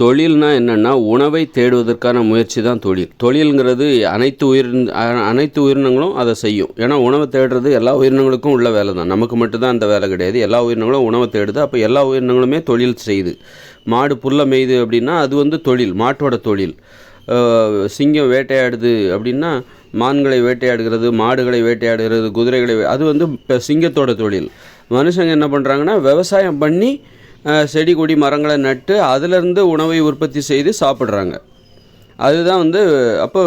தொழில்னா என்னென்னா உணவை தேடுவதற்கான முயற்சி தான் தொழில். தொழில்ங்கிறது அனைத்து உயிரினங்களும் அதை செய்யும். ஏன்னா உணவை தேடுறது எல்லா உயிரினங்களுக்கும் உள்ள வேலை தான். நமக்கு மட்டும்தான் அந்த வேலை கிடையாது. எல்லா உயிரினங்களும் உணவை தேடுது. அப்போ எல்லா உயிரினங்களுமே தொழில் செய்யுது. மாடு புல்லை மேயுது அப்படின்னா அது தொழில், மாட்டோட தொழில். சிங்கம் வேட்டையாடுது அப்படின்னா மான்களை வேட்டையாடுகிறது, மாடுகளை வேட்டையாடுகிறது, குதிரைகளை அது இப்போ சிங்கத்தோட தொழில். மனுஷங்க என்ன பண்ணுறாங்கன்னா விவசாயம் பண்ணி செடி கொடி மரங்களை நட்டு அதிலிருந்து உணவை உற்பத்தி செய்து சாப்பிட்றாங்க. அதுதான் அப்போ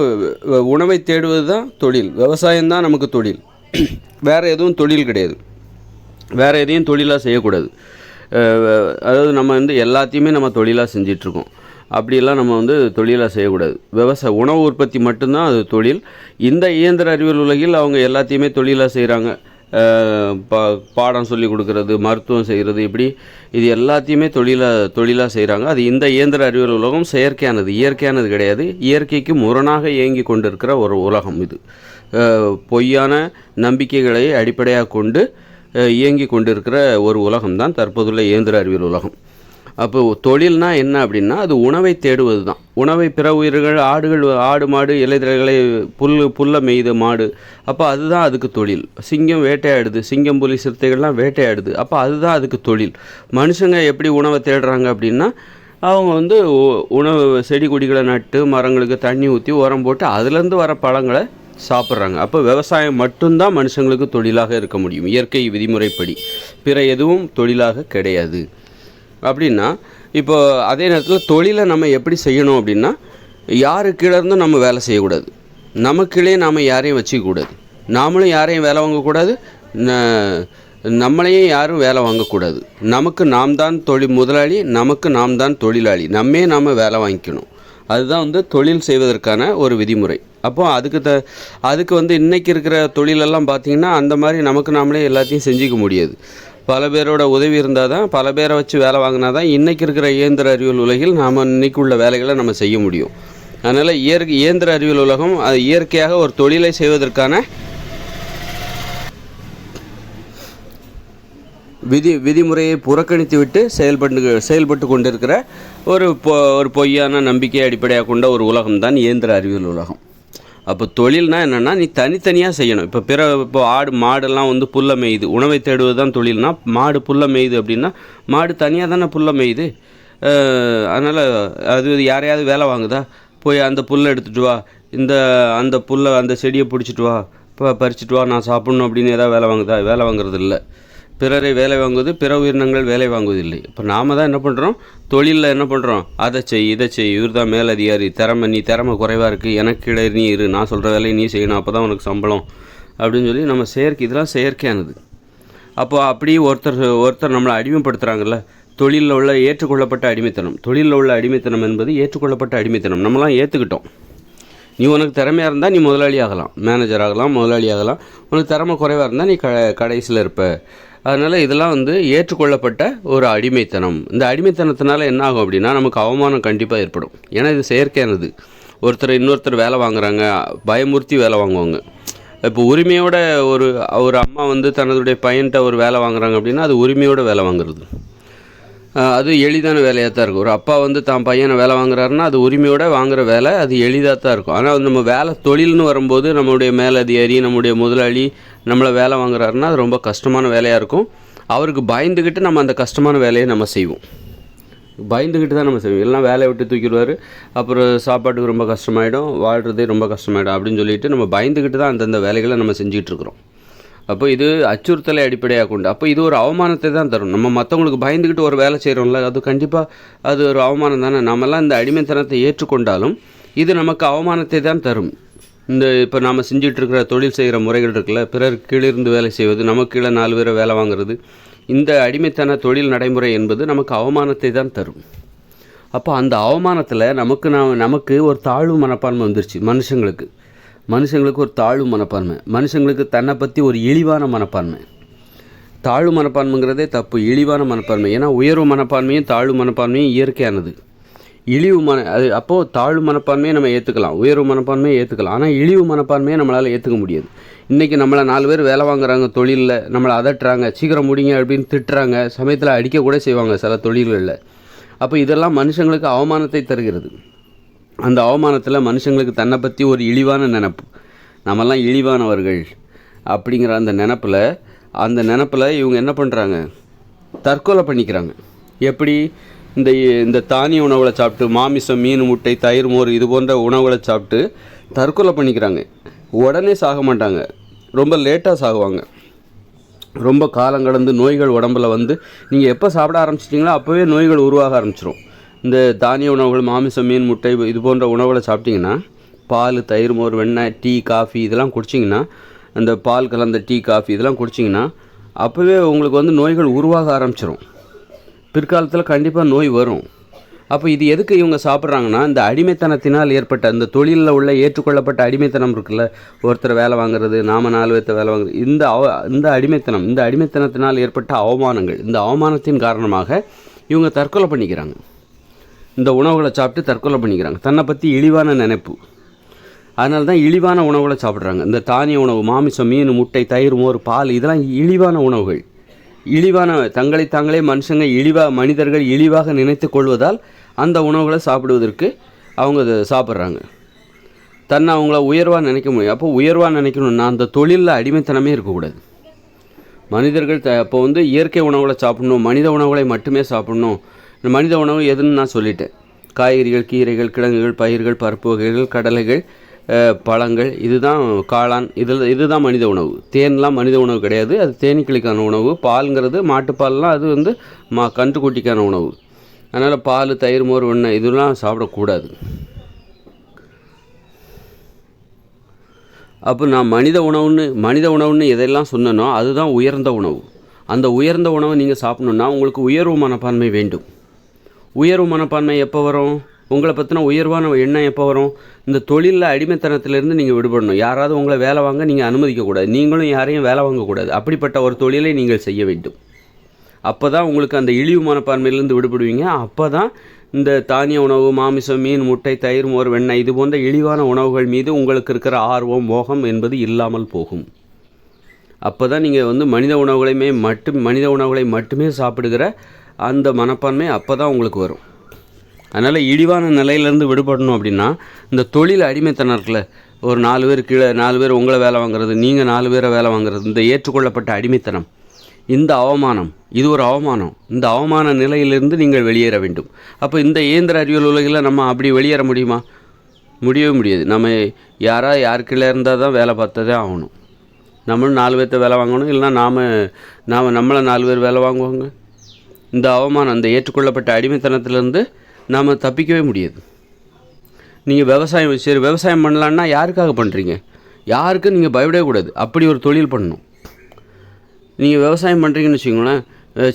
உணவை தேடுவது தான் தொழில். விவசாயம்தான் நமக்கு தொழில். வேறு எதுவும் தொழில் கிடையாது. வேறு எதையும் தொழிலாக செய்யக்கூடாது. அதாவது நம்ம எல்லாத்தையுமே நம்ம தொழிலாக செஞ்சிட்ருக்கோம். அப்படியெல்லாம் நம்ம தொழிலாக செய்யக்கூடாது. உணவு உற்பத்தி மட்டும்தான் அது தொழில். இந்த இயந்திர அறிவியல் உலகில் அவங்க எல்லாத்தையுமே தொழிலாக செய்கிறாங்க. பாடம் சொல்லி கொடுக்கறது, மருத்துவம் செய்கிறது, இப்படி இது எல்லாத்தையுமே தொழிலாக செய்கிறாங்க. அது இந்த இயந்திர அறிவியல் உலகம் செயற்கையானது, இயற்கையானது கிடையாது. இயற்கைக்கு முரணாக இயங்கி கொண்டிருக்கிற ஒரு உலகம் இது. பொய்யான நம்பிக்கைகளை அடிப்படையாக கொண்டு இயங்கி கொண்டிருக்கிற ஒரு உலகம்தான் தற்போதுள்ள இயந்திர அறிவியல் உலகம். அப்போ தொழில்னா என்ன அப்படின்னா அது உணவை தேடுவது தான். உணவை பிற உயிர்கள், ஆடு மாடு இலைதழைகளை புல்லை மேய்த மாடு, அப்போ அதுதான் அதுக்கு தொழில். சிங்கம் வேட்டையாடுது, சிங்கம் புலி சிறுத்தைகள்லாம் வேட்டையாடுது, அப்போ அதுதான் அதுக்கு தொழில். மனுஷங்க எப்படி உணவை தேடுறாங்க அப்படின்னா அவங்க உணவு செடி கொடிகளை நட்டு மரங்களுக்கு தண்ணி ஊற்றி உரம் போட்டு அதுலேருந்து வர பழங்களை சாப்பிட்றாங்க. அப்போ விவசாயம் மட்டும்தான் மனுஷங்களுக்கு தொழிலாக இருக்க முடியும் இயற்கை விதிமுறைப்படி. பிற எதுவும் தொழிலாக கிடையாது. அப்படின்னா இப்போ அதே நேரத்தில் தொழிலை நம்ம எப்படி செய்யணும் அப்படின்னா யாரு கீழே இருந்தும் நம்ம வேலை செய்யக்கூடாது. நமக்குள்ளே நாம் யாரையும் வச்சுக்கக்கூடாது. நாமளும் யாரையும் வேலை வாங்கக்கூடாது, நம்மளையும் யாரும் வேலை வாங்கக்கூடாது. நமக்கு நாம் தான் முதலாளி, நமக்கு நாம் தான் தொழிலாளி. நாம் வேலை வாங்கிக்கணும். அதுதான் தொழில் செய்வதற்கான ஒரு விதிமுறை. அப்போ அதுக்கு இன்றைக்கி இருக்கிற தொழிலெல்லாம் பார்த்திங்கன்னா அந்த மாதிரி நமக்கு நாமளே எல்லாத்தையும் செஞ்சிக்க முடியாது. பல பேரோட உதவி இருந்தால் தான், பல பேரை வச்சு வேலை வாங்கினா தான் இன்றைக்கி இருக்கிற இயந்திர அறிவியல் உலகில் நாம் இன்றைக்கி உள்ள வேலைகளை நம்ம செய்ய முடியும். அதனால் இயந்திர அறிவியல் உலகம் அது இயற்கையாக ஒரு தொழிலை செய்வதற்கான விதிமுறையை புறக்கணித்து விட்டு செயல்பட்டு கொண்டிருக்கிற ஒரு பொய்யான நம்பிக்கையை அடிப்படையாக கொண்ட ஒரு உலகம்தான் இயந்திர அறிவியல் உலகம். அப்போ தொழில்னா என்னென்னா நீ தனித்தனியாக செய்யணும். இப்போ ஆடு மாடெல்லாம் புல்லை மேயுது, உணவை தேடுவது தான் தொழில்னா. மாடு புல்லை மேயுது அப்படின்னா மாடு தனியாக தானே புல்லை மேயுது. அதனால் அது யாரையாவது வேலை வாங்குதா? போய் அந்த புல்லை எடுத்துகிட்டு வா, அந்த புல்லை அந்த செடியை பிடிச்சிட்டு வா, பறிச்சுட்டு வா, நான் சாப்பிட்ணும் அப்படின்னு ஏதாவது வேலை வாங்குதா? வேலை வாங்குறது இல்லை. பிறரை வேலை வாங்குவது, பிற உயிரினங்கள் வேலை வாங்குவதில்லை. இப்போ நாம் தான் என்ன பண்ணுறோம், தொழிலில் என்ன பண்ணுறோம், அதை செய் இதை செய், இவர் தான் மேலதிகாரி, நீ திறமை குறைவாக இருக்குது, எனக்கு கீழே நீ இரு, நான் சொல்கிற வேலையை நீ செய்யணும், அப்போ தான் உனக்கு சம்பளம் அப்படின்னு சொல்லி நம்ம இதெல்லாம் செயற்கையானது. அப்போ அப்படி ஒருத்தர் நம்மளை அடிமைப்படுத்துகிறாங்கல்ல. தொழிலில் உள்ள ஏற்றுக்கொள்ளப்பட்ட அடிமைத்தனம். தொழிலில் உள்ள அடிமைத்தனம் என்பது ஏற்றுக்கொள்ளப்பட்ட அடிமைத்தனம். நம்மளாம் ஏற்றுக்கிட்டோம். நீ உனக்கு திறமையாக இருந்தால் நீ முதலாளி ஆகலாம், மேனேஜர் ஆகலாம், முதலாளி ஆகலாம். உனக்கு திறமை குறைவாக இருந்தால் நீ கடைசியில் இருப்ப. அதனால் இதெல்லாம் ஏற்றுக்கொள்ளப்பட்ட ஒரு அடிமைத்தனம். இந்த அடிமைத்தனத்தினால என்ன ஆகும் அப்படின்னா நமக்கு அவமானம் கண்டிப்பாக ஏற்படும். ஏன்னா இது செயற்கையானது. இன்னொருத்தர் வேலை வாங்குறாங்க, பயமுறுத்தி வேலை வாங்குவாங்க. இப்போ உரிமையோட ஒரு அம்மா தன்னுடைய பையன்கிட்ட ஒரு வேலை வாங்குறாங்க அப்படின்னா அது உரிமையோட வேலை வாங்குறது. அது எளிதான வேலையாக தான் இருக்கும். ஒரு அப்பா தான் பையனை வேலை வாங்குறாருன்னா அது உரிமையோட வாங்குகிற வேலை, அது எளிதாக தான் இருக்கும். ஆனால் நம்ம வேலை தொழில்னு வரும்போது நம்மளுடைய மேலதிகாரி, நம்முடைய முதலாளி நம்மளை வேலை வாங்குறாருன்னா அது ரொம்ப கஷ்டமான வேலையாக இருக்கும். அவருக்கு பயந்துக்கிட்டு நம்ம அந்த கஷ்டமான வேலையை நம்ம செய்வோம். பயந்துக்கிட்டு தான் நம்ம செய்வோம். எல்லாம் வேலையை விட்டு தூக்கிடுவார், அப்புறம் சாப்பாட்டுக்கு ரொம்ப கஷ்டமாயிடும், வாழ்கிறதே ரொம்ப கஷ்டமாயிடும் அப்படின்னு சொல்லிட்டு நம்ம பயந்துக்கிட்டு தான் அந்தந்த வேலைகளை நம்ம செஞ்சிகிட்ருக்குறோம். அப்போ இது அச்சுறுத்தலை அடிப்படையாக கொண்டு, அப்போ இது ஒரு அவமானத்தை தான் தரும். நம்ம மற்றவங்களுக்கு பயந்துக்கிட்டு ஒரு வேலை செய்கிறோம்ல, அது கண்டிப்பாக அது ஒரு அவமானம் தானே. நம்மலாம் இந்த அடிமைத்தனத்தை ஏற்றுக்கொண்டாலும் இது நமக்கு அவமானத்தை தான் தரும். இப்போ நாம் செஞ்சிட்ருக்கிற தொழில் செய்கிற முறைகள் இருக்குல்ல, பிறர் கீழிருந்து வேலை செய்வது, நமக்கு கீழே 4 பேரை வேலை வாங்குறது, இந்த அடிமைத்தன தொழில் நடைமுறை என்பது நமக்கு அவமானத்தை தான் தரும். அப்போ அந்த அவமானத்தில் நமக்கு ஒரு தாழ்வு மனப்பான்மை வந்துருச்சு. மனுஷங்களுக்கு ஒரு தாழ்வு மனப்பான்மை, மனுஷங்களுக்கு தன்னை பற்றி ஒரு இழிவான மனப்பான்மை. தாழ்வு மனப்பான்மைங்கிறதே தப்பு, இழிவான மனப்பான்மை. ஏன்னா உயர்வு மனப்பான்மையும் தாழ்வு மனப்பான்மையும் இயற்கையானது. அப்போது தாழ்வு மனப்பான்மையை நம்ம ஏற்றுக்கலாம், உயர்வு மனப்பான்மையை ஏற்றுக்கலாம். ஆனால் இழிவு மனப்பான்மையை நம்மளால் ஏற்றுக்க முடியாது. இன்றைக்கி நம்மளை 4 பேர் வேலை வாங்குறாங்க, தொழிலில் நம்மளை அதட்டுறாங்க, சீக்கிரம் முடிங்க அப்படின்னு திட்டுறாங்க, சமயத்தில் அடிக்கக்கூட செய்வாங்க சில தொழில்களில். அப்போ இதெல்லாம் மனுஷங்களுக்கு அவமானத்தை தருகிறது. அந்த அவமானத்தில் மனுஷங்களுக்கு தன்னை பற்றி ஒரு இழிவான நினப்பு, நம்மெல்லாம் இழிவானவர்கள் அப்படிங்கிற அந்த நினப்பில் இவங்க என்ன பண்ணுறாங்க, தற்கொலை பண்ணிக்கிறாங்க. எப்படி? இந்த தானிய உணவுகளை சாப்பிட்டு, மாமிசம், மீன், முட்டை, தயிர், மோர் இது போன்ற உணவுகளை சாப்பிட்டு தற்கொலை பண்ணிக்கிறாங்க. உடனே சாக மாட்டாங்க, ரொம்ப லேட்டாக சாகுவாங்க. ரொம்ப காலம் கடந்து நோய்கள் உடம்பில் வந்து நீங்கள் எப்போ சாப்பிட ஆரம்பிச்சிட்டிங்களோ அப்போவே நோய்கள் உருவாக ஆரம்பிச்சிடும். இந்த தானிய உணவுகள், மாமிசம், மீன், முட்டை இது போன்ற உணவுகளை சாப்பிட்டிங்கன்னா, பால், தயிர், மோர், வெண்ணெய், டீ, காஃபி இதெல்லாம் குடிச்சிங்கன்னா, அந்த பால் கலந்த டீ, காஃபி இதெல்லாம் குடிச்சிங்கன்னா அப்போவே உங்களுக்கு வந்து நோய்கள் உருவாக ஆரம்பிச்சிடும். பிற்காலத்தில் கண்டிப்பாக நோய் வரும். அப்போ இது எதுக்கு இவங்க சாப்பிட்றாங்கன்னா, இந்த அடிமைத்தனத்தினால் ஏற்பட்ட அந்த தொழிலில் உள்ள ஏற்றுக்கொள்ளப்பட்ட அடிமைத்தனம் இருக்குல்ல, ஒருத்தர் வேலை வாங்குறது, நாம 4 பேர்த்த வேலை வாங்குறது, இந்த அடிமைத்தனத்தினால் ஏற்பட்ட அவமானங்கள், இந்த அவமானத்தின் காரணமாக இவங்க தற்கொலை பண்ணிக்கிறாங்க. இந்த உணவுகளை சாப்பிட்டு தற்கொலை பண்ணிக்கிறாங்க, தன்னை பற்றி இழிவான நினைப்பு. அதனால தான் இழிவான உணவுகளை சாப்பிட்றாங்க. இந்த தானிய உணவு, மாமிசம், மீன், முட்டை, தயிர், மோர், பால் இதெல்லாம் இழிவான உணவுகள். தங்களை தாங்களே மனிதர்கள் இழிவாக நினைத்து கொள்வதால் அந்த உணவுகளை சாப்பிடுவதற்கு அவங்க சாப்பிட்றாங்க. தன்னை அவங்கள உயர்வாக நினைக்க முடியும். அப்போ உயர்வாக நினைக்கணும்னா அந்த தொழிலில் அடிமைத்தனமே இருக்கக்கூடாது. மனிதர்கள் அப்போ வந்து இயற்கை உணவுகளை சாப்பிடணும், மனித உணவுகளை மட்டுமே சாப்பிடணும். இந்த மனித உணவு எதுன்னு நான் சொல்லிட்டேன். காய்கறிகள், கீரைகள், கிழங்குகள், பயிர்கள், பருப்பு வகைகள், கடலைகள், பழங்கள், இதுதான் காளான், இதுதான் மனித உணவு. தேன்லாம் மனித உணவு கிடையாது, அது தேனீக்களுக்கான உணவு. பால்ங்கிறது மாட்டுப்பால்லாம் அது வந்து கன்றுக்குட்டிக்கான உணவு. அதனால் பால், தயிர், மோர், வெண்ணெய் இதெல்லாம் சாப்பிடக்கூடாது. அப்போ நான் மனித உணவுன்னு எதெல்லாம் சொன்னனோ அதுதான் உயர்ந்த உணவு. அந்த உயர்ந்த உணவை நீங்கள் சாப்பிட்ணுன்னா உங்களுக்கு உயர்வு மனப்பான்மை வேண்டும். உயர்வு மனப்பான்மை எப்போ வரும்? உங்களை பற்றின உயர்வான எண்ணம் எப்போ வரும்? இந்த தொழிலில் அடிமைத்தனத்திலேருந்து நீங்கள் விடுபடணும். யாராவது உங்களை வேலை வாங்க நீங்கள் அனுமதிக்கக்கூடாது, நீங்களும் யாரையும் வேலை வாங்கக்கூடாது. அப்படிப்பட்ட ஒரு தொழிலை நீங்கள் செய்ய வேண்டும். அப்போ தான் உங்களுக்கு அந்த இழிவு மனப்பான்மையிலேருந்து விடுபடுவீங்க. அப்போ தான் இந்த தானிய உணவு, மாமிசம், மீன், முட்டை, தயிர், மோர், வெண்ணெய் இது போன்ற இழிவான உணவுகள் மீது உங்களுக்கு இருக்கிற ஆர்வம், மோகம் என்பது இல்லாமல் போகும். அப்போ தான் நீங்கள் வந்து மனித உணவுகளை மட்டுமே சாப்பிடுகிற அந்த மனப்பான்மை அப்போ தான் உங்களுக்கு வரும். அதனால் இழிவான நிலையிலேருந்து விடுபடணும் அப்படின்னா இந்த தொழில் அடிமைத்தனம் இருக்குல்ல, ஒரு 4 பேர் கீழே 4 பேர் உங்களை வேலை வாங்குறது, நீங்கள் 4 பேரை வேலை வாங்குறது, இந்த ஏற்றுக்கொள்ளப்பட்ட அடிமைத்தனம், இந்த அவமானம், இது ஒரு அவமானம். இந்த அவமான நிலையிலிருந்து நீங்கள் வெளியேற வேண்டும். அப்போ இந்த இயந்திர அறிவியல் உலகில் நம்ம அப்படி வெளியேற முடியுமா? முடியவே முடியாது. நம்ம யாருக்குள்ளே இருந்தால் தான் வேலை பார்த்ததே ஆகணும். நம்மளும் 4 பேர்த்த வேலை வாங்கணும், இல்லைனா நம்மளை 4 பேர் வேலை வாங்குவாங்க. இந்த அவமானம், இந்த ஏற்றுக்கொள்ளப்பட்ட அடிமைத்தனத்திலேருந்து நாம் தப்பிக்கவே முடியாது. நீங்கள் விவசாயம் பண்ணலான்னா யாருக்காக பண்ணுறீங்க? யாருக்கும் நீங்கள் பயப்படவே கூடாது. அப்படி ஒரு தொழில் பண்ணணும். நீங்கள் விவசாயம் பண்ணுறீங்கன்னு வச்சுக்கோங்களேன்,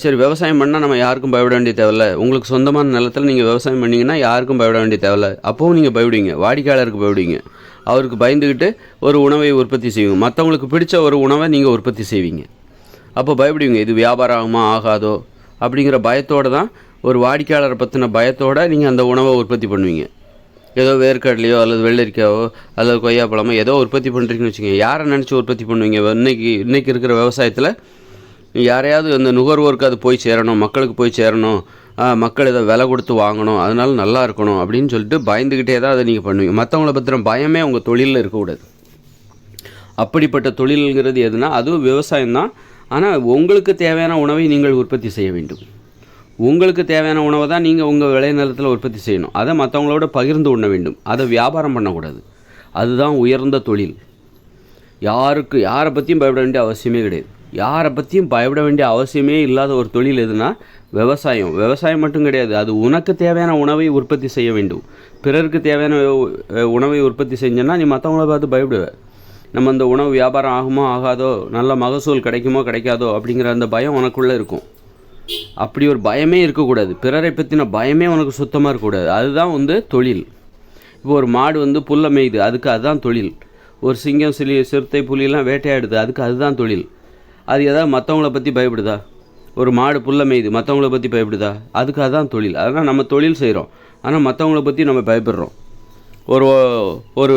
சரி விவசாயம் பண்ணால் நம்ம யாருக்கும் பயப்பட வேண்டிய தேவையில்ல. உங்களுக்கு சொந்தமான நிலத்தில் நீங்கள் விவசாயம் பண்ணிங்கன்னா யாருக்கும் பயப்பட வேண்டிய தேவையில்ல. அப்போவும் நீங்கள் பயப்படுவீங்க, வாடிக்கையாளருக்கு பயப்படுவீங்க. அவருக்கு பயந்துக்கிட்டு ஒரு உணவை உற்பத்தி செய்வீங்க. மற்றவங்களுக்கு பிடிச்ச ஒரு உணவை நீங்கள் உற்பத்தி செய்வீங்க. அப்போ பயப்படுவீங்க, இது வியாபாரம் ஆகுமா ஆகாதோ அப்படிங்கிற பயத்தோடு தான், ஒரு வாடிக்கையாளரை பற்றின பயத்தோடு நீங்கள் அந்த உணவை உற்பத்தி பண்ணுவீங்க. ஏதோ வேர்க்கடலையோ அல்லது வெள்ளரிக்காயோ அல்லது கொய்யாப்பழமோ ஏதோ உற்பத்தி பண்ணுறீங்கன்னு வச்சுக்கோங்க. யாரை நினச்சி உற்பத்தி பண்ணுவீங்க? இன்றைக்கி இருக்கிற விவசாயத்தில் யாரையாவது அந்த நுகர்வோருக்கு அது போய் சேரணும், மக்களுக்கு போய் சேரணும், மக்கள் இதை விலை கொடுத்து வாங்கணும், அதனால நல்லா இருக்கணும் அப்படின்னு சொல்லிட்டு பயந்துக்கிட்டே தான் அதை நீங்கள் பண்ணுவீங்க. மற்றவங்கள பற்றின பயமே உங்கள் தொழிலில் இருக்கக்கூடாது. அப்படிப்பட்ட தொழில்ங்கிறது எதுனா அதுவும் விவசாயம்தான். ஆனால் உங்களுக்கு தேவையான உணவை நீங்கள் உற்பத்தி செய்ய வேண்டும். உங்களுக்கு தேவையான உணவை தான் நீங்கள் உங்கள் விளைநிலத்தில் உற்பத்தி செய்யணும். அதை மற்றவங்களோட பகிர்ந்து உண்ண வேண்டும். அதை வியாபாரம் பண்ணக்கூடாது. அதுதான் உயர்ந்த தொழில். யாரை பற்றியும் பயப்பட வேண்டிய அவசியமே கிடையாது. யாரை பற்றியும் பயப்பட வேண்டிய அவசியமே இல்லாத ஒரு தொழில் எதுனா விவசாயம். விவசாயம் மட்டும் கிடையாது, அது உனக்கு தேவையான உணவை உற்பத்தி செய்ய வேண்டும். பிறருக்கு தேவையான உணவை உற்பத்தி செஞ்சோன்னா நீ மற்றவங்கள பார்த்து பயப்படுவ. நம்ம அந்த உணவு வியாபாரம் ஆகுமோ ஆகாதோ, நல்ல மகசூல் கிடைக்குமோ கிடைக்காதோ அப்படிங்கிற அந்த பயம் உனக்குள்ளே இருக்கும். அப்படி ஒரு பயமே இருக்கக்கூடாது. பிறரை பற்றின பயமே உனக்கு சுத்தமாக இருக்கக்கூடாது. அதுதான் தொழில். இப்போ ஒரு மாடு புல்லை மேய்து, அதுக்கு அதுதான் தொழில். ஒரு சிங்கம், சிறுத்தை, புலியெல்லாம் வேட்டையாடுது, அதுக்கு அதுதான் தொழில். அது ஏதாவது மற்றவங்கள பற்றி பயப்படுதா? ஒரு மாடு புல்லை மேய்து, மற்றவங்கள பற்றி பயப்படுதா? அதுக்கு அதுதான் தொழில். அதனால் நம்ம தொழில் செய்கிறோம், ஆனால் மற்றவங்கள பற்றி நம்ம பயப்படுறோம். ஒரு ஒரு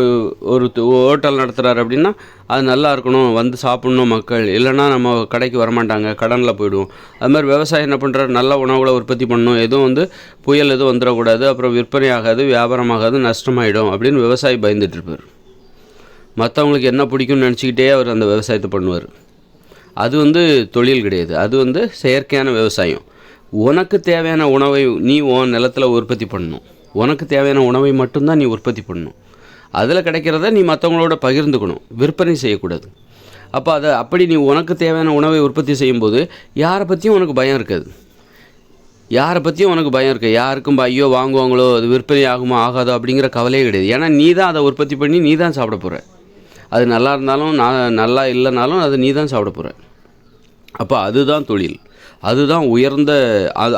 ஒரு ஹோட்டல் நடத்துகிறாரு அப்படின்னா அது நல்லா இருக்கணும், வந்து சாப்பிட்ணும் மக்கள், இல்லைன்னா நம்ம கடைக்கு வரமாட்டாங்க, கடனில் போய்டுவோம். அது மாதிரி விவசாயம் என்ன பண்ணுறாரு, நல்ல உணவுகளை உற்பத்தி பண்ணணும், எதுவும் வந்து புயல் எதுவும் வந்துடக்கூடாது, அப்புறம் விற்பனை ஆகாது, வியாபாரம் ஆகாது, நஷ்டமாயிடும் அப்படின்னு விவசாயி பயந்துட்டுருப்பார். மற்றவங்களுக்கு என்ன பிடிக்கும்னு நினச்சிக்கிட்டே அவர் அந்த விவசாயத்தை பண்ணுவார். அது வந்து தொழில் கிடையாது, அது வந்து செயற்கையான விவசாயம். உனக்கு தேவையான உணவை நீ உன் நிலத்தில் உற்பத்தி பண்ணணும். உனக்கு தேவையான உணவை மட்டும்தான் நீ உற்பத்தி பண்ணணும். அதில் கிடைக்கிறத நீ மற்றவங்களோட பகிர்ந்துக்கணும், விற்பனை செய்யக்கூடாது. அப்போ அப்படி நீ உனக்கு தேவையான உணவை உற்பத்தி செய்யும்போது யாரை பற்றியும் உனக்கு பயம் இருக்காது. யாருக்கும் ஐயோ வாங்குவாங்களோ, அது விற்பனை ஆகுமா ஆகாதோ அப்படிங்கிற கவலையே கிடையாது. ஏன்னா நீ தான் அதை உற்பத்தி பண்ணி நீ தான் சாப்பிட போகிற. அது நல்லா இருந்தாலும் நல்லா இல்லைனாலும் அதை நீ தான் சாப்பிட போகிற. அப்போ அதுதான் தொழில், அதுதான் உயர்ந்த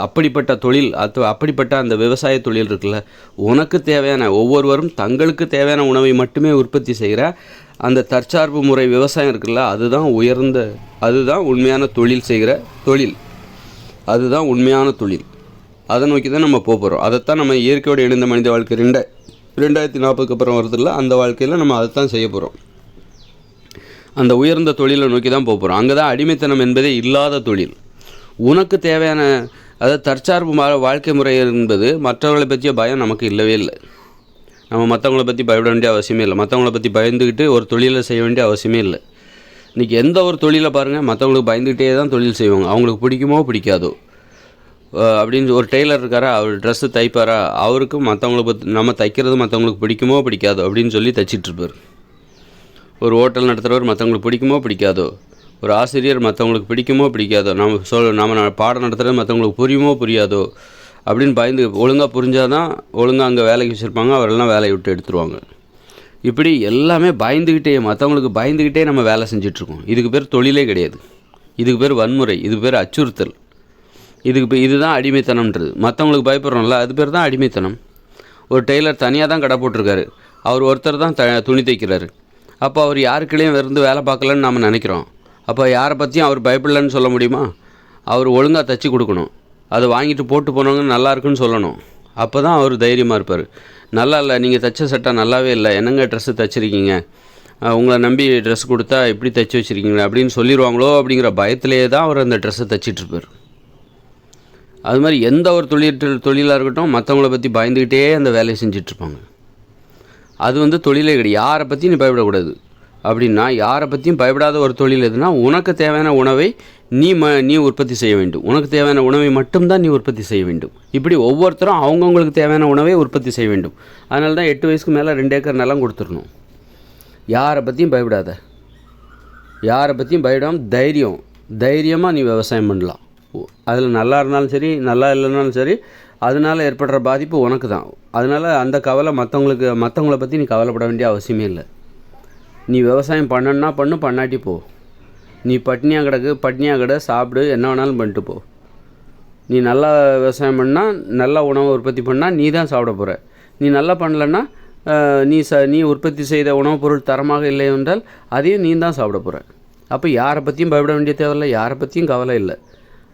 அப்படிப்பட்ட தொழில். அப்படிப்பட்ட அந்த விவசாய தொழில் இருக்குல்ல, உனக்கு தேவையான ஒவ்வொருவரும் தங்களுக்கு தேவையான உணவை மட்டுமே உற்பத்தி செய்கிற அந்த தற்சார்பு முறை விவசாயம் இருக்குல்ல, அதுதான் உயர்ந்த, அதுதான் உண்மையான தொழில் செய்கிற தொழில், அதுதான் உண்மையான தொழில். அதை நோக்கி தான் நம்ம போகிறோம். அதைத்தான் நம்ம இயற்கையோடு இணைந்த மனித வாழ்க்கை 2040 அப்புறம் வருதில்ல, அந்த வாழ்க்கையில் நம்ம அதைத்தான் செய்ய போகிறோம். அந்த உயர்ந்த தொழிலை நோக்கி தான் போகிறோம். அங்கே தான் அடிமைத்தனம் என்பதே இல்லாத தொழில். உனக்கு தேவையான, அதாவது தற்சார்பு வாழ்க்கை முறை என்பது மற்றவர்களை பற்றிய பயம் நமக்கு இல்லவே இல்லை. நம்ம மற்றவங்கள பற்றி பயப்பட வேண்டிய அவசியமே இல்லை. மற்றவங்கள பற்றி பயந்துக்கிட்டு ஒரு தொழிலை செய்ய வேண்டிய அவசியமே இல்லை. இன்றைக்கி எந்த ஒரு தொழிலை பாருங்கள், மற்றவங்களுக்கு பயந்துக்கிட்டே தான் தொழில் செய்வாங்க. அவங்களுக்கு பிடிக்குமோ பிடிக்காதோ அப்படின்னு. ஒரு டெய்லர் இருக்காரா, அவர் ட்ரெஸ்ஸு தைப்பாரா, அவருக்கும் மற்றவங்களை பற்றி நம்ம தைக்கிறது மற்றவங்களுக்கு பிடிக்குமோ பிடிக்காதோ அப்படின்னு சொல்லி தைச்சிட்ருப்பார். ஒரு ஹோட்டல் நடத்துகிறவர் மற்றவங்களுக்கு பிடிக்குமோ பிடிக்காதோ, ஒரு ஆசிரியர் மற்றவங்களுக்கு பிடிக்குமோ பிடிக்காதோ, நம்ம பாடம் நடத்துகிறது மற்றவங்களுக்கு புரியுமோ புரியாதோ அப்படின்னு பயந்து, ஒழுங்காக புரிஞ்சால் தான் ஒழுங்காக அங்கே வேலைக்கு வச்சுருப்பாங்க, அவரெல்லாம் வேலையை விட்டு எடுத்துருவாங்க. இப்படி எல்லாமே பயந்துக்கிட்டே, மற்றவங்களுக்கு பயந்துக்கிட்டே நம்ம வேலை செஞ்சிட்ருக்கோம். இதுக்கு பேர் தொழிலே கிடையாது, இதுக்கு பேர் வன்முறை, இதுக்கு பேர் அச்சுறுத்தல், இதுதான் அடிமைத்தனம்ன்றது. மற்றவங்களுக்கு பயப்படுறோம்ல, அது பேர் தான் அடிமைத்தனம். ஒரு டெய்லர் தனியாக தான் கடை போட்டிருக்காரு, அவர் ஒருத்தர் தான் துணி தைக்கிறாரு. அப்போ அவர் யாருக்கிட்டையும் இருந்து வேலை பார்க்கலன்னு நாம் நினைக்கிறோம். அப்போ யாரை பற்றியும் அவர் பயப்படலன்னு சொல்ல முடியுமா? அவர் ஒழுங்காக தைச்சி கொடுக்கணும், அதை வாங்கிட்டு போட்டு போனவங்க நல்லா இருக்குன்னு சொல்லணும். அப்போ தான் அவர் தைரியமாக இருப்பார். நல்லா இல்லை, நீங்கள் தைச்ச சட்டை நல்லாவே இல்லை, என்னங்க ட்ரெஸ்ஸு தைச்சிருக்கீங்க, உங்களை நம்பி ட்ரெஸ் கொடுத்தா இப்படி தைச்சி வச்சுருக்கீங்களா அப்படின்னு சொல்லிடுவாங்களோ அப்படிங்கிற பயத்திலே தான் அவர் அந்த ட்ரெஸ்ஸை தைச்சிட்ருப்பார். அது மாதிரி எந்த ஒரு தொழிலாக இருக்கட்டும், மற்றவங்கள பற்றி பயந்துக்கிட்டே அந்த வேலையை செஞ்சிட்ருப்பாங்க. அது வந்து தொழிலே கிடையாது. யாரை பற்றியும் நீ பயப்படக்கூடாது. அப்படின்னா யாரை பற்றியும் பயப்படாத ஒரு தொழில் எதுனா, உனக்கு தேவையான உணவை நீ உற்பத்தி செய்ய வேண்டும். உனக்கு தேவையான உணவை மட்டும்தான் நீ உற்பத்தி செய்ய வேண்டும். இப்படி ஒவ்வொருத்தரும் அவங்கவுங்களுக்கு தேவையான உணவை உற்பத்தி செய்ய வேண்டும். அதனால தான் 8 வயசுக்கு மேலே 2 ஏக்கர் நிலம் கொடுத்துடணும். யாரை பற்றியும் பயப்படாத, யாரை பற்றியும் பயப்படாமல் தைரியமாக நீ விவசாயம் பண்ணலாம். அதில் நல்லா இருந்தாலும் சரி, நல்லா இல்லைனாலும் சரி, அதனால் ஏற்படுற பாதிப்பு உனக்கு தான். அதனால் அந்த கவலை மற்றவங்கள பற்றி நீ கவலைப்பட வேண்டிய அவசியமே இல்லை. நீ விவசாயம் பண்ணணுன்னா பண்ணாட்டி போ. நீ பட்னியாக கிட, சாப்பிடு, என்ன வேணாலும் பண்ணிட்டு போ. நீ நல்லா விவசாயம் பண்ணால், நல்ல உணவை உற்பத்தி பண்ணால் நீ தான் சாப்பிட போகிற. நீ நல்லா பண்ணலன்னா, நீ உற்பத்தி செய்த உணவுப் பொருள் தரமாக இல்லை என்றால் அதையும் நீ தான் சாப்பிட போகிற. அப்போ யாரை பற்றியும் பயப்பட வேண்டிய தேவையில்லை, யாரை பற்றியும் கவலை இல்லை.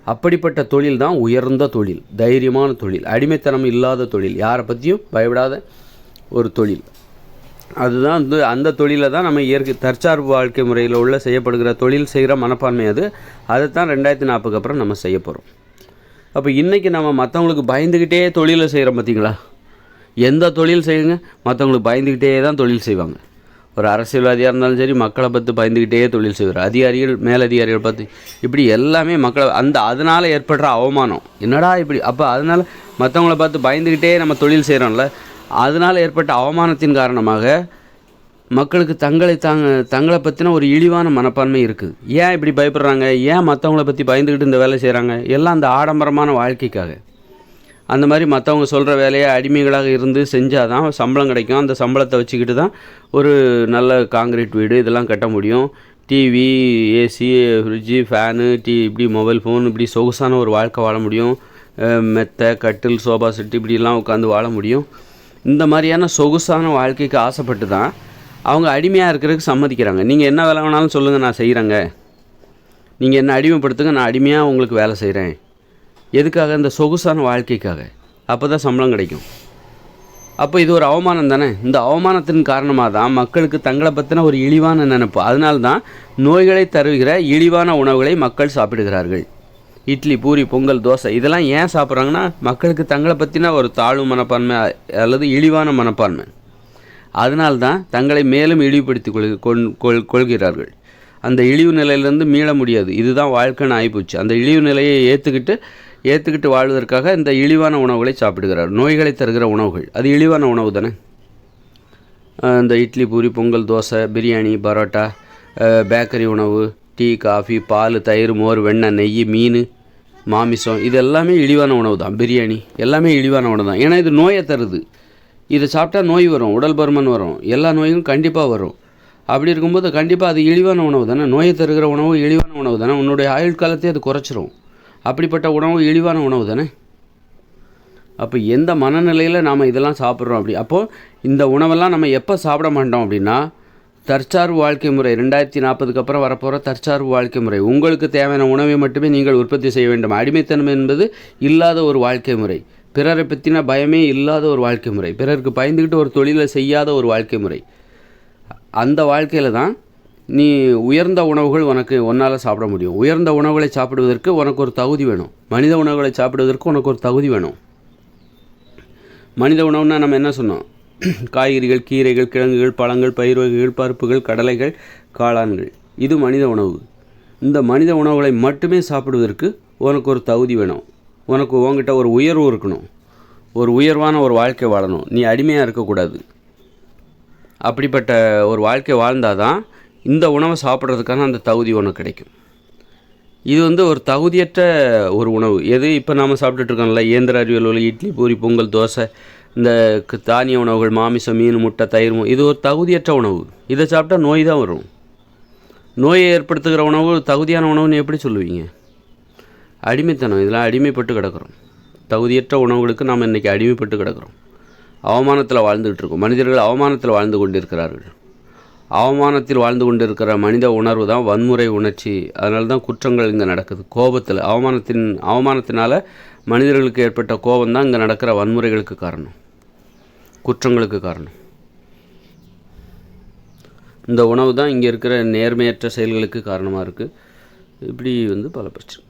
அப்படிப்பட்ட தொழில் தான் உயர்ந்த தொழில், தைரியமான தொழில், அடிமைத்தனம் இல்லாத தொழில், யாரை பற்றியும் பயப்படாத ஒரு தொழில். அதுதான் வந்து அந்த தொழிலை தான் நம்ம இயற்கை தற்சார்பு வாழ்க்கை முறையில் உள்ள செய்யப்படுகிற தொழில் செய்கிற மனப்பான்மை அது. அதைத்தான் 2040 அப்புறம் நம்ம செய்ய போகிறோம். அப்போ இன்றைக்கி நம்ம மற்றவங்களுக்கு பயந்துக்கிட்டே தொழிலை செய்கிறோம் பார்த்தீங்களா? எந்த தொழில் செய்யுங்க, மற்றவங்களுக்கு பயந்துக்கிட்டே தான் தொழில் செய்வாங்க. ஒரு அரசியல்வாதியாக இருந்தாலும் சரி, மக்களை பார்த்து பயந்துக்கிட்டே தொழில் செய்வார். அதிகாரிகள், மேலதிகாரிகள் பார்த்து, இப்படி எல்லாமே மக்களை அதனால் ஏற்படுற அவமானம் என்னடா இப்படி. அப்போ அதனால் மற்றவங்கள பார்த்து பயந்துக்கிட்டே நம்ம தொழில் செய்கிறோம்ல, அதனால் ஏற்பட்ட அவமானத்தின் காரணமாக மக்களுக்கு தங்களை பற்றின ஒரு இழிவான மனப்பான்மை இருக்குது. ஏன் இப்படி பயப்படுறாங்க, ஏன் மற்றவங்கள பற்றி பயந்துக்கிட்டு இந்த வேலை செய்கிறாங்க? எல்லாம் அந்த ஆடம்பரமான வாழ்க்கைக்காக. அந்த மாதிரி மற்றவங்க சொல்கிற வேலையை அடிமைகளாக இருந்து செஞ்சால் தான் சம்பளம் கிடைக்கும். அந்த சம்பளத்தை வச்சுக்கிட்டு தான் ஒரு நல்ல காங்கிரீட் வீடு இதெல்லாம் கட்ட முடியும். டிவி, ஏசி, ஃப்ரிட்ஜு, ஃபேனு, இப்படி மொபைல் ஃபோன், இப்படி சொகுசான ஒரு வாழ்க்கை வாழ முடியும். மெத்தை, கட்டில், சோபா செட்டு இப்படிலாம் உட்காந்து வாழ முடியும். இந்த மாதிரியான சொகுசான வாழ்க்கைக்கு ஆசைப்பட்டு தான் அவங்க அடிமையாக இருக்கிறதுக்கு சம்மதிக்கிறாங்க. நீங்கள் என்ன வேலை வேணாலும் சொல்லுங்கள், நான் செய்கிறேங்க, நீங்கள் என்ன அடிமைப்படுத்துங்க, நான் அடிமையாக உங்களுக்கு வேலை செய்கிறேன். எதுக்காக? இந்த சொகுசான வாழ்க்கைக்காக. அப்போ தான் சம்பளம் கிடைக்கும். அப்போ இது ஒரு அவமானம் தானே. இந்த அவமானத்தின் காரணமாக தான் மக்களுக்கு தங்களை பற்றின ஒரு இழிவான நினைப்பு. அதனால்தான் நோய்களை தருகிற இழிவான உணவுகளை மக்கள் சாப்பிடுகிறார்கள். இட்லி, பூரி, பொங்கல், தோசை இதெல்லாம் ஏன் சாப்பிட்றாங்கன்னா மக்களுக்கு தங்களை பற்றின ஒரு தாழ்வு மனப்பான்மை அல்லது இழிவான மனப்பான்மை. அதனால்தான் தங்களை மேலும் இழிவுபடுத்தி கொள்கிறார்கள். அந்த இழிவு நிலையிலேருந்து மீள முடியாது. இதுதான் வாழ்க்கைன்னு ஆகிப்போச்சு. அந்த இழிவு நிலையை ஏற்றுக்கிட்டு வாழ்வதற்காக இந்த இழிவான உணவுகளை சாப்பிடுகிறார். நோய்களை தருகிற உணவுகள் அது இழிவான உணவு தானே. இந்த இட்லி, பூரி, பொங்கல், தோசை, பிரியாணி, பரோட்டா, பேக்கரி உணவு, டீ, காஃபி, பால், தயிர், மோர், வெண்ணெய், நெய், மீன், மாமிசம் இது எல்லாமே இழிவான உணவு தான். பிரியாணி எல்லாமே இழிவான உணவு தான். ஏன்னா இது நோயை தருது. இதை சாப்பிட்டா நோய் வரும், உடல் பருமன் வரும், எல்லா நோயும் கண்டிப்பாக வரும். அப்படி இருக்கும்போது கண்டிப்பாக அது இழிவான உணவு தானே. நோயை தருகிற உணவு இழிவான உணவு தானே. உன்னுடைய ஆயுள் காலத்தையே அது குறைச்சிரும். அப்படிப்பட்ட உணவு இழிவான உணவு தானே. அப்போ எந்த மனநிலையில் நாம் இதெல்லாம் சாப்பிட்றோம் அப்படி. அப்போது இந்த உணவெல்லாம் நம்ம எப்போ சாப்பிட மாட்டோம் அப்படின்னா, தற்சார்பு வாழ்க்கை முறை 2040க்கு அப்புறம் வரப்போகிற தற்சார்பு வாழ்க்கை முறை. உங்களுக்கு தேவையான உணவை மட்டுமே நீங்கள் உற்பத்தி செய்ய வேண்டும். அடிமைத்தனம் என்பது இல்லாத ஒரு வாழ்க்கை முறை. பிறரை பற்றின பயமே இல்லாத ஒரு வாழ்க்கை முறை. பிறருக்கு பயந்துக்கிட்டு ஒரு தொழிலை செய்யாத ஒரு வாழ்க்கை முறை. அந்த வாழ்க்கையில் தான் நீ உயர்ந்த உணவுகள் உன்னால் சாப்பிட முடியும். உயர்ந்த உணவுகளை சாப்பிடுவதற்கு உனக்கு ஒரு தகுதி வேணும். மனித உணவுகளை சாப்பிடுவதற்கு உனக்கு ஒரு தகுதி வேணும். மனித உணவுன்னா நம்ம என்ன சொன்னோம்? காய்கறிகள், கீரைகள், கிழங்குகள், பழங்கள், பயிர் வகைகள், பருப்புகள், கடலைகள், காளான்கள். இது மனித உணவு. இந்த மனித உணவுகளை மட்டுமே சாப்பிடுவதற்கு உனக்கு ஒரு தகுதி வேணும். உங்ககிட்ட ஒரு உயர்வு இருக்கணும். ஒரு உயர்வான ஒரு வாழ்க்கை வாழணும். நீ அடிமையாக இருக்கக்கூடாது. அப்படிப்பட்ட ஒரு வாழ்க்கை வாழ்ந்தால் தான் இந்த உணவை சாப்பிட்றதுக்கான அந்த தகுதி உனக்கு கிடைக்கும். இது ஒரு தகுதியற்ற ஒரு உணவு. எது இப்போ நாம் சாப்பிட்டுட்ருக்கோம்ல, இயந்திர அறிவியல் உள்ள இட்லி, பூரி, பொங்கல், தோசை, இந்த தானிய உணவுகள், மாமிசம், மீன், முட்டை, தயிர், இது ஒரு தகுதியற்ற உணவு. இதை சாப்பிட்டா நோய் தான் வரும். நோயை ஏற்படுத்துகிற உணவு தகுதியான உணவுன்னு எப்படி சொல்லுவீங்க? அடிமைத்தனம். இதெல்லாம் அடிமைப்பட்டு கிடக்கிறோம். தகுதியற்ற உணவுகளுக்கு நாம் இன்றைக்கி அடிமைப்பட்டு கிடக்கிறோம். அவமானத்தில் வாழ்ந்துகிட்டு இருக்கோம். மனிதர்கள் அவமானத்தில் வாழ்ந்து கொண்டிருக்கிறார்கள். அவமானத்தில் வாழ்ந்து கொண்டிருக்கிற மனித உணர்வு தான் வன்முறை உணர்ச்சி. அதனால தான் குற்றங்கள் இங்கே நடக்குது. கோபத்தில் அவமானத்தினால மனிதர்களுக்கு ஏற்பட்ட கோபம் தான் இங்கே நடக்கிற வன்முறைகளுக்கு காரணம், குற்றங்களுக்கு காரணம். இந்த உணவு தான் இங்கே இருக்கிற நேர்மையற்ற செயல்களுக்கு காரணமாக இருக்குது. இப்படி பல பிரச்சனை.